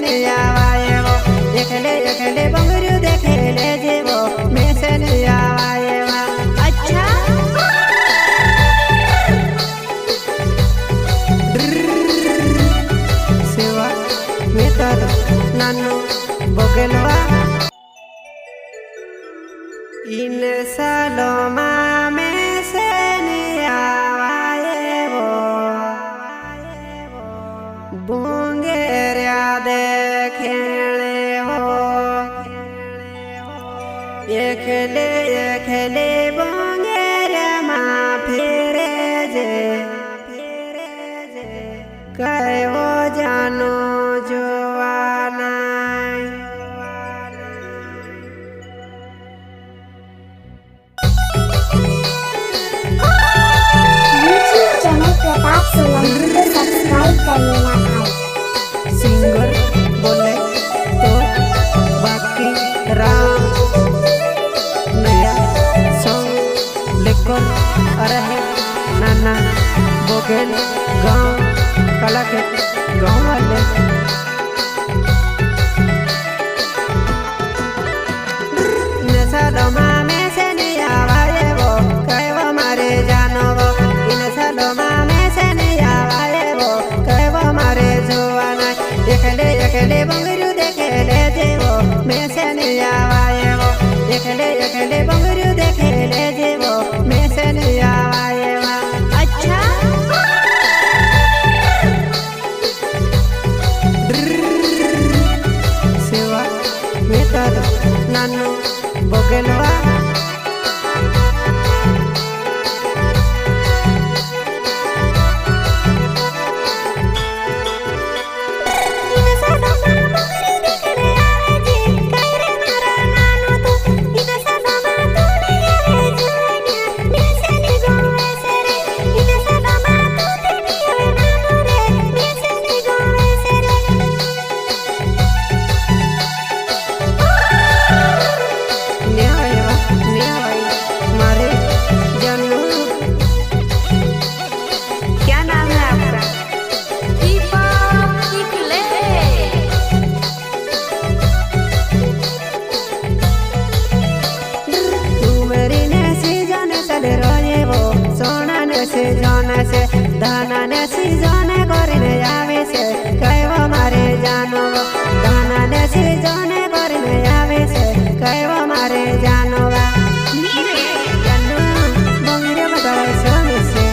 नहीं आवाए वो एकले एकले बंगरू देखे ले जेवो मैं से नहीं आवाए वा। अच्छा सेवा मैं तो नानू बोगलवा इन सालों में से नहीं आवाए वो बोंगेरिया देखेले वो एकले एकले बोंगेरिया माँ फिरे जे कहे वो जानो जोवाना प्रताप सोलंकी को सब्सक्राइब कर लेना भाई। सिंगर बोले तो बाकी राम नया सॉन्ग लेकर आ रहे नाना बोगेल गाँव कला के गाँव वाले नशा दमा में से नहीं आवाए वो कहे वो मारे जानो वो इन सलोमा में से नहीं आवाए वो कहे वो मारे जुआना एकले एकले बंगरू देखे ले जेवो मैं से नहीं आवाए वो एकले एकले बंगरू देखे ले जेवो मैं से नहीं आवाए वा। अच्छा सेवा मैं तो नानू बोगलवा दाना ने सीजन करने आवे से कहे वो मारे जानो दाना ने सीजन करने आवे से कहे वो मारे जानो जानू बंगरे बदल सोने से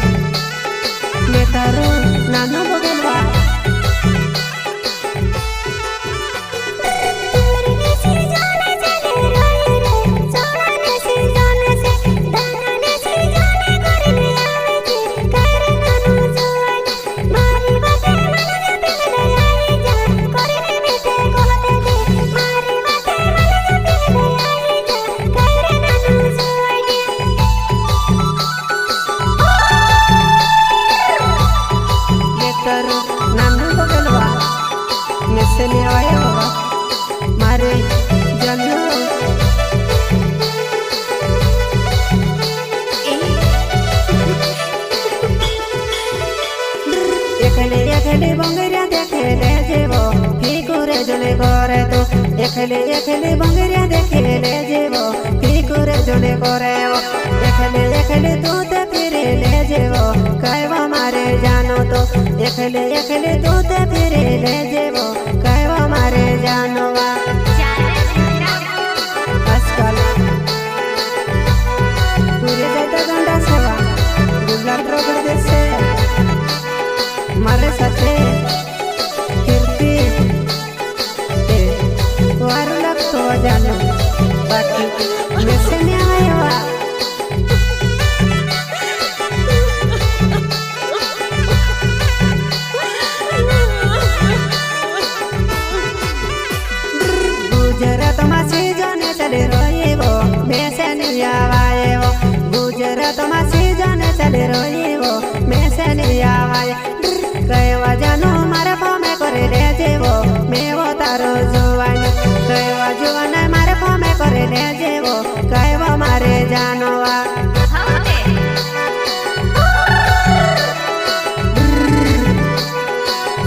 मैं तारू नानू बोगलवा नानू बोगलवा मैं से नहीं आया बाबा मारे जानू एकले एकले बंगरिया देखे ले जेवो फिकुरे जले करे तो एकले एकले बंगरिया देखे ले जेवो फिकुरे जले करे वो एकले एकले तू ते फिरे ले जेवो कहे वो मारे जानो तो एकले एकले तू ते फिरे ले जेवो कहे वो मारे जानो वा। आजकल पूरे जाता गंडा सेवा गुलाब रोग से मारे साथे कीर्ति वारू लगतो जानो बाकी मैं से नहीं आया वा। गुजरात में सीजन चले रही वो मैं से नहीं आवाए वो गुजरात में सीजन चले रही वो मैं से नहीं आवाए कहे वो जानो मारे फो में करे ले जेवो मैं वो तारो जुआन कहे वो जुआन मारे फो में करे ले जेवो कहे वो मारे जानो वा।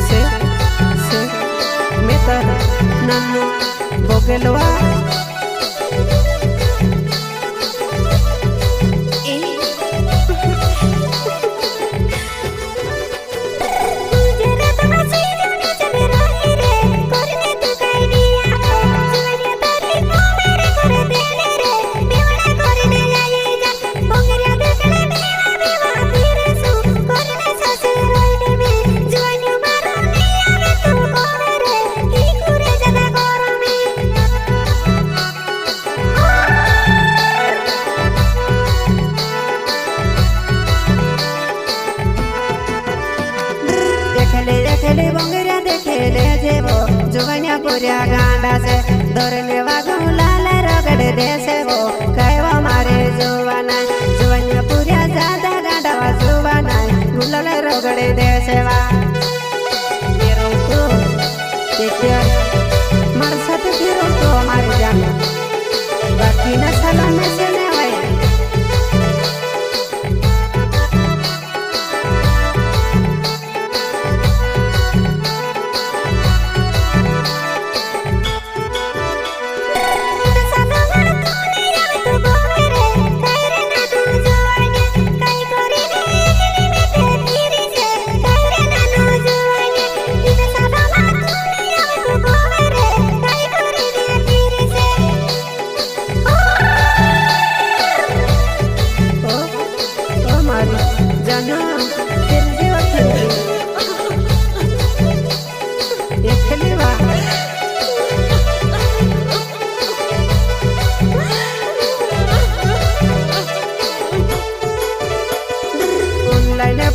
से मैं तारो नन्नू बोकेलवा देखले बंगरिया देखले जेबो जुवनिया पुरिया गांडा से दौड़ने वागू लाल रगड़ देसे वो कहवा मारे जुवाना जुवनिया पुरिया ज्यादा गांडा वा जुवाना गुलाल रगड़ देसे वा मेरो तो देखिए मरसत फिरो तो हमारे जान बाकी न सलाम में से ने आए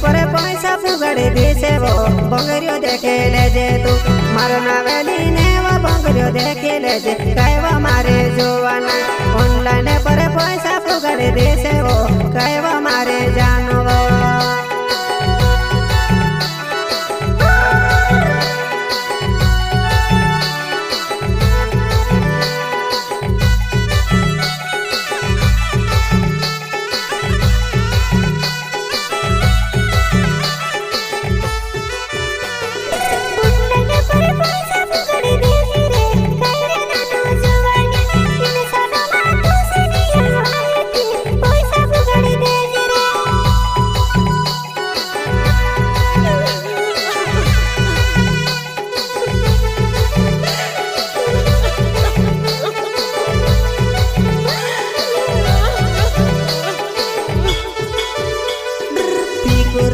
परे पैसा फुगड़े देसे वो बंगरियो देखे ले जे तू मारो नावेली ने वो बंगरियो देखे ले जे कहवा मारे जुवाना ऑनलाइन परे पैसा फुगड़े देसे वो कहवा मारे जानो वो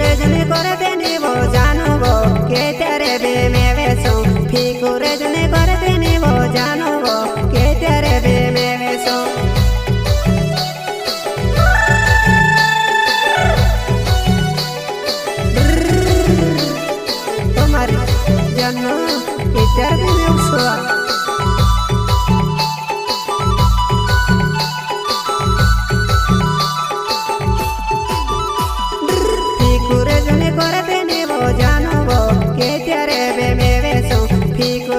रजनी कर देने वो जानो वो के तेरे बे में वैसो फीको रजनी कर देने वो जानो वो के तेरे बे में वैसो तुम्हारी जन्नो के तेरे बे में उसवा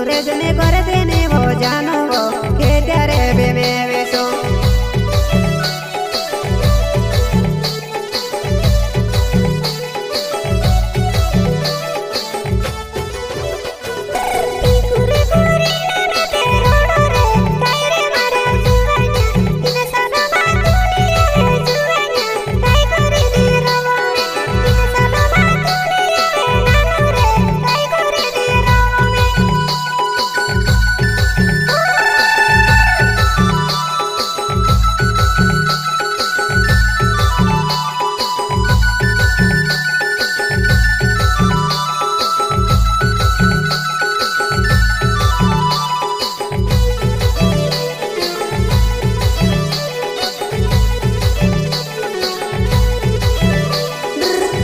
रजनी कर देने वो जानो वो के तेरे बे में वैसो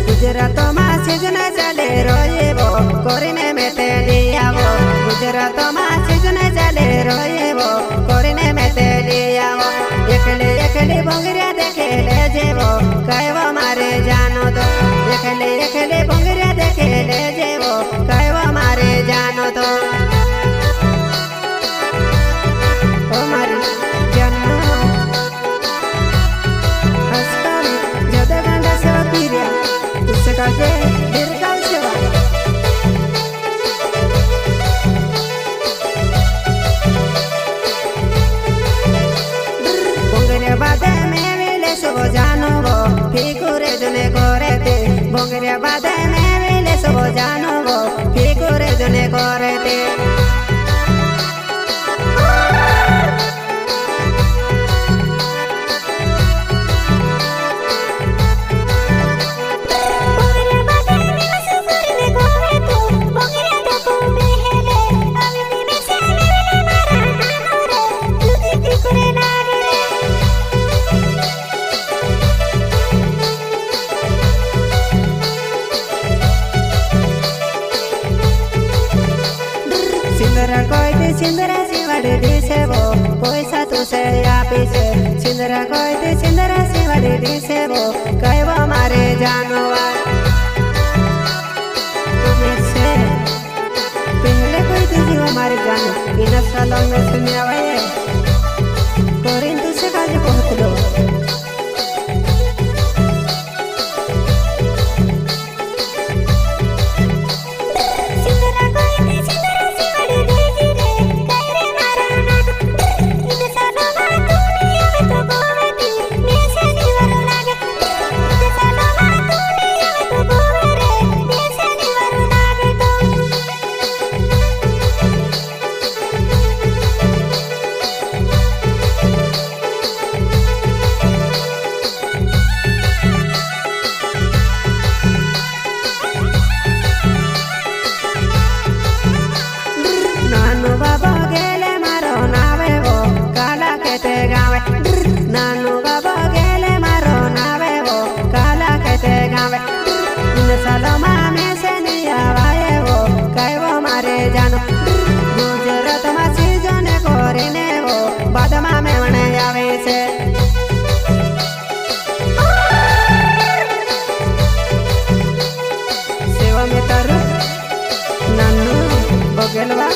गुजरात में सीजन चले रोए वो कोरिने में तेलिया वो गुजरात में सीजन चले रोए वो कोरिने में तेलिया वो एकले एकले बंगरिया देखे ले जे वो कहवा मारे जानो तो एकले एकले बंगरिया देखे ले जे वो कहवा मारे जानो तो ओ मारी जन्नो हस्तान जदा गंडा से पीरिया उसका जे दीर्घकाल सेवा बादे में वेले सो जानो वो फिकुरे जने करते सिंदरा सिवाड़ी दिसे वो पैसा तुसे आपी से सिंदरा कोई थी सिंदरा सिवाड़ी दिसे वो कई वो मारे जानवर तुम्हें से पहले कोई थी वो मारे जानो इन सालों में सुनिया वाये तोरिन तुसे काजे बहुत लो नानू बाबा गेले मारो नावे वो काला कहते गावे इन सालों में से नहीं आवाए वो कई वो मारे जानो गुजरात में सीजन कोरिने वो बादमा में वने आवे से सेवा में तारू नानू बगलवा